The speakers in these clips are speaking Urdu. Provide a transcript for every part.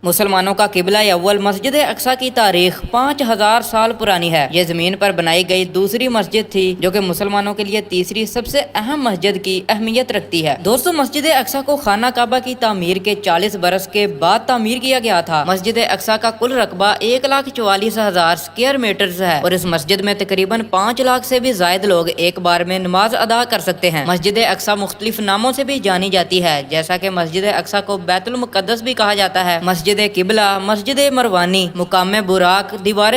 مسلمانوں کا قبلہ اول مسجد اقصی کی تاریخ 5000 سال پرانی ہے۔ یہ زمین پر بنائی گئی دوسری مسجد تھی جو کہ مسلمانوں کے لیے تیسری سب سے اہم مسجد کی اہمیت رکھتی ہے۔ دوستو، مسجد اقصی کو خانہ کعبہ کی تعمیر کے 40 برس کے بعد تعمیر کیا گیا تھا۔ مسجد اقصی کا کل رقبہ 1,44,000 اسکوائر میٹرز ہے اور اس مسجد میں تقریباً 5 لاکھ سے بھی زائد لوگ ایک بار میں نماز ادا کر سکتے ہیں۔ مسجد اقصی مختلف ناموں سے بھی جانی جاتی ہے، جیسا کہ مسجد اقصی کو بیت المقدس بھی کہا جاتا ہے، مسجد قبلہ، مسجد مروانی، مقام براق، دیوار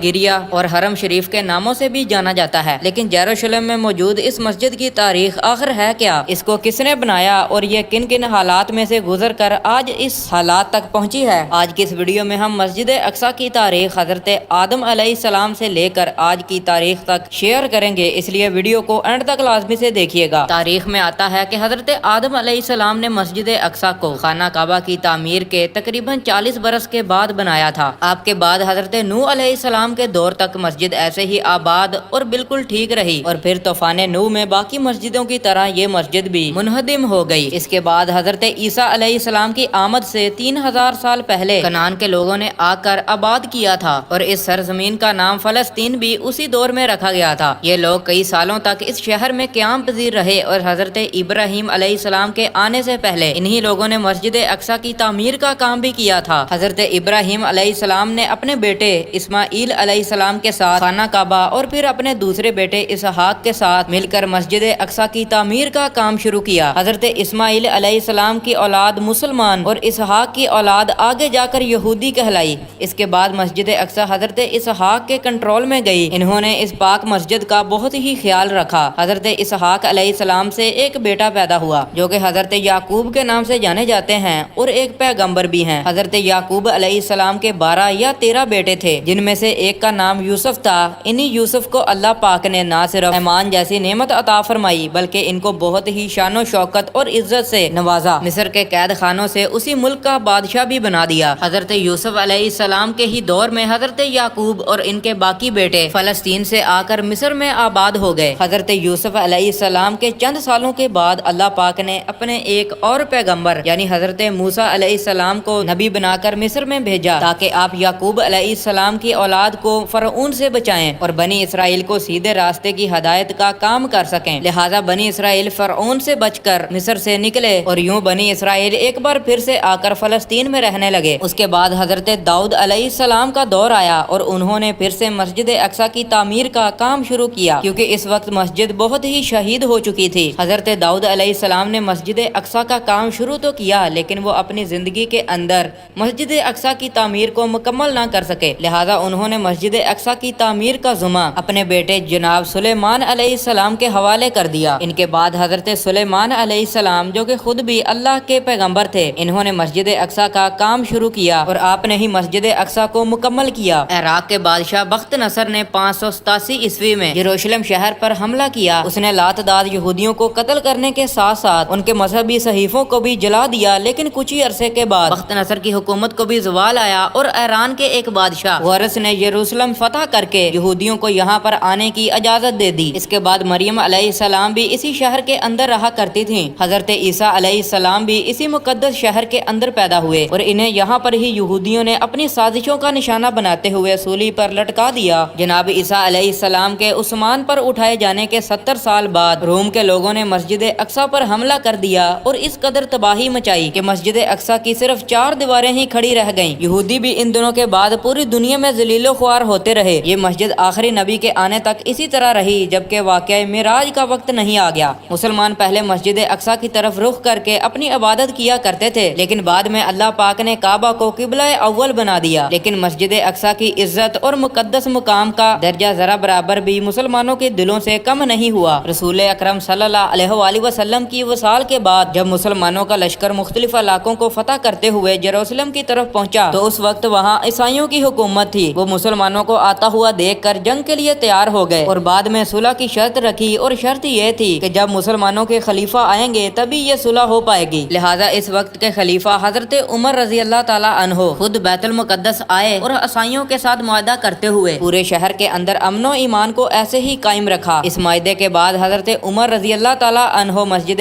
گریا اور حرم شریف کے ناموں سے بھی جانا جاتا ہے۔ لیکن یروشلم میں موجود اس مسجد کی تاریخ آخر ہے کیا؟ اس کو کس نے بنایا اور یہ کن کن حالات میں سے گزر کر آج اس حالات تک پہنچی ہے؟ آج کی اس ویڈیو میں ہم مسجد اقصی کی تاریخ حضرت آدم علیہ السلام سے لے کر آج کی تاریخ تک شیئر کریں گے، اس لیے ویڈیو کو اینڈ تک لازمی سے دیکھیے گا۔ تاریخ میں آتا ہے کہ حضرت آدم علیہ السلام نے مسجد اقصی کو خانہ کعبہ کی تعمیر کے تقریباً 40 برس کے بعد بنایا تھا۔ آپ کے بعد حضرت نوح علیہ السلام کے دور تک مسجد ایسے ہی آباد اور بالکل ٹھیک رہی اور پھر طوفان نوح میں باقی مسجدوں کی طرح یہ مسجد بھی منہدم ہو گئی۔ اس کے بعد حضرت عیسیٰ علیہ السلام کی آمد سے 3000 سال پہلے کنعان کے لوگوں نے آ کر آباد کیا تھا اور اس سرزمین کا نام فلسطین بھی اسی دور میں رکھا گیا تھا۔ یہ لوگ کئی سالوں تک اس شہر میں قیام پذیر رہے اور حضرت ابراہیم علیہ السلام کے آنے سے پہلے انہی لوگوں نے مسجد اقصی کی تعمیر کا کام بھی کیا تھا۔ حضرت ابراہیم علیہ السلام نے اپنے بیٹے اسماعیل علیہ السلام کے ساتھ خانہ کعبہ اور پھر اپنے دوسرے بیٹے اسحاق کے ساتھ مل کر مسجد اقصی کی تعمیر کا کام شروع کیا۔ حضرت اسماعیل علیہ السلام کی اولاد مسلمان اور اسحاق کی اولاد آگے جا کر یہودی کہلائی۔ اس کے بعد مسجد اقصی حضرت اسحاق کے کنٹرول میں گئی۔ انہوں نے اس پاک مسجد کا بہت ہی خیال رکھا۔ حضرت اسحاق علیہ السلام سے ایک بیٹا پیدا ہوا جو کہ حضرت یعقوب کے نام سے جانے جاتے ہیں اور ایک پیغمبر بھی ہیں۔ حضرت یعقوب علیہ السلام کے 12 یا 13 بیٹے تھے، جن میں سے ایک کا نام یوسف تھا۔ انہی یوسف کو اللہ پاک نے نہ صرف ایمان جیسی نعمت عطا فرمائی بلکہ ان کو بہت ہی شان و شوکت اور عزت سے نوازا۔ مصر کے قید خانوں سے اسی ملک کا بادشاہ بھی بنا دیا۔ حضرت یوسف علیہ السلام کے ہی دور میں حضرت یعقوب اور ان کے باقی بیٹے فلسطین سے آ کر مصر میں آباد ہو گئے۔ حضرت یوسف علیہ السلام کے چند سالوں کے بعد اللہ پاک نے اپنے ایک اور پیغمبر یعنی حضرت موسیٰ علیہ السلام کو نبی بنا کر مصر میں بھیجا تاکہ آپ یعقوب علیہ السلام کی اولاد کو فرعون سے بچائیں اور بنی اسرائیل کو سیدھے راستے کی ہدایت کا کام کر سکیں۔ لہٰذا بنی اسرائیل فرعون سے بچ کر مصر سے نکلے اور یوں بنی اسرائیل ایک بار پھر سے آ کر فلسطین میں رہنے لگے۔ اس کے بعد حضرت داؤد علیہ السلام کا دور آیا اور انہوں نے پھر سے مسجد اقصی کی تعمیر کا کام شروع کیا کیونکہ اس وقت مسجد بہت ہی شہید ہو چکی تھی۔ حضرت داؤد علیہ السلام نے مسجد اقصی کا کام شروع تو کیا لیکن وہ اپنی زندگی کے اندر مسجد اقصی کی تعمیر کو مکمل نہ کر سکے، لہٰذا انہوں نے مسجد اقصی کی تعمیر کا ذمہ اپنے بیٹے جناب سلیمان علیہ السلام کے حوالے کر دیا۔ ان کے بعد حضرت سلیمان علیہ السلام جو کہ خود بھی اللہ کے پیغمبر تھے، انہوں نے مسجد اقصی کا کام شروع کیا اور آپ نے ہی مسجد اقصی کو مکمل کیا۔ عراق کے بادشاہ بخت نصر نے 587 عیسوی میں یروشلم شہر پر حملہ کیا۔ اس نے لاتعداد یہودیوں کو قتل کرنے کے ساتھ ساتھ ان کے مذہبی صحیفوں کو بھی جلا دیا، لیکن کچھ ہی عرصے کے بعد بخت نصر کی حکومت کو بھی زوال آیا اور ایران کے ایک بادشاہ غورث نے یروشلم فتح کر کے یہودیوں کو یہاں پر آنے کی اجازت دے دی۔ اس کے بعد مریم علیہ السلام بھی اسی شہر کے اندر رہا کرتی تھیں۔ حضرت عیسیٰ علیہ السلام بھی اسی مقدس شہر کے اندر پیدا ہوئے اور انہیں یہاں پر ہی یہودیوں نے اپنی سازشوں کا نشانہ بناتے ہوئے سولی پر لٹکا دیا۔ جناب عیسیٰ علیہ السلام کے عثمان پر اٹھائے جانے کے 70 سال بعد روم کے لوگوں نے مسجد اقصی پر حملہ کر دیا اور اس قدر تباہی مچائی کہ مسجد اقصی کی صرف 4 دیواریں ہی کھڑی رہ گئیں۔ یہودی بھی ان دنوں کے بعد پوری دنیا میں ذلیل و خوار ہوتے رہے۔ یہ مسجد آخری نبی کے آنے تک اسی طرح رہی جبکہ واقعہ معراج کا وقت نہیں آ گیا۔ مسلمان پہلے مسجد اقصی کی طرف رخ کر کے اپنی عبادت کیا کرتے تھے لیکن بعد میں اللہ پاک نے کعبہ کو قبلہ اول بنا دیا، لیکن مسجد اقصی کی عزت اور مقدس مقام کا درجہ ذرا برابر بھی مسلمانوں کے دلوں سے کم نہیں ہوا۔ رسول اکرم صلی اللہ علیہ وآلہ وسلم کی وصال کے بعد جب مسلمانوں کا لشکر مختلف علاقوں کو فتح کرتے ہوئے یروشلم کی طرف پہنچا تو اس وقت وہاں عیسائیوں کی حکومت تھی۔ وہ مسلمانوں کو آتا ہوا دیکھ کر جنگ کے لیے تیار ہو گئے اور بعد میں صلح کی شرط رکھی اور شرط یہ تھی کہ جب مسلمانوں کے خلیفہ آئیں گے تبھی یہ صلح ہو پائے گی۔ لہٰذا اس وقت کے خلیفہ حضرت عمر رضی اللہ تعالیٰ عنہ خود بیت المقدس آئے اور عیسائیوں کے ساتھ معاہدہ کرتے ہوئے پورے شہر کے اندر امن و ایمان کو ایسے ہی قائم رکھا۔ اس معاہدے کے بعد حضرت عمر رضی اللہ تعالیٰ عنہ مسجد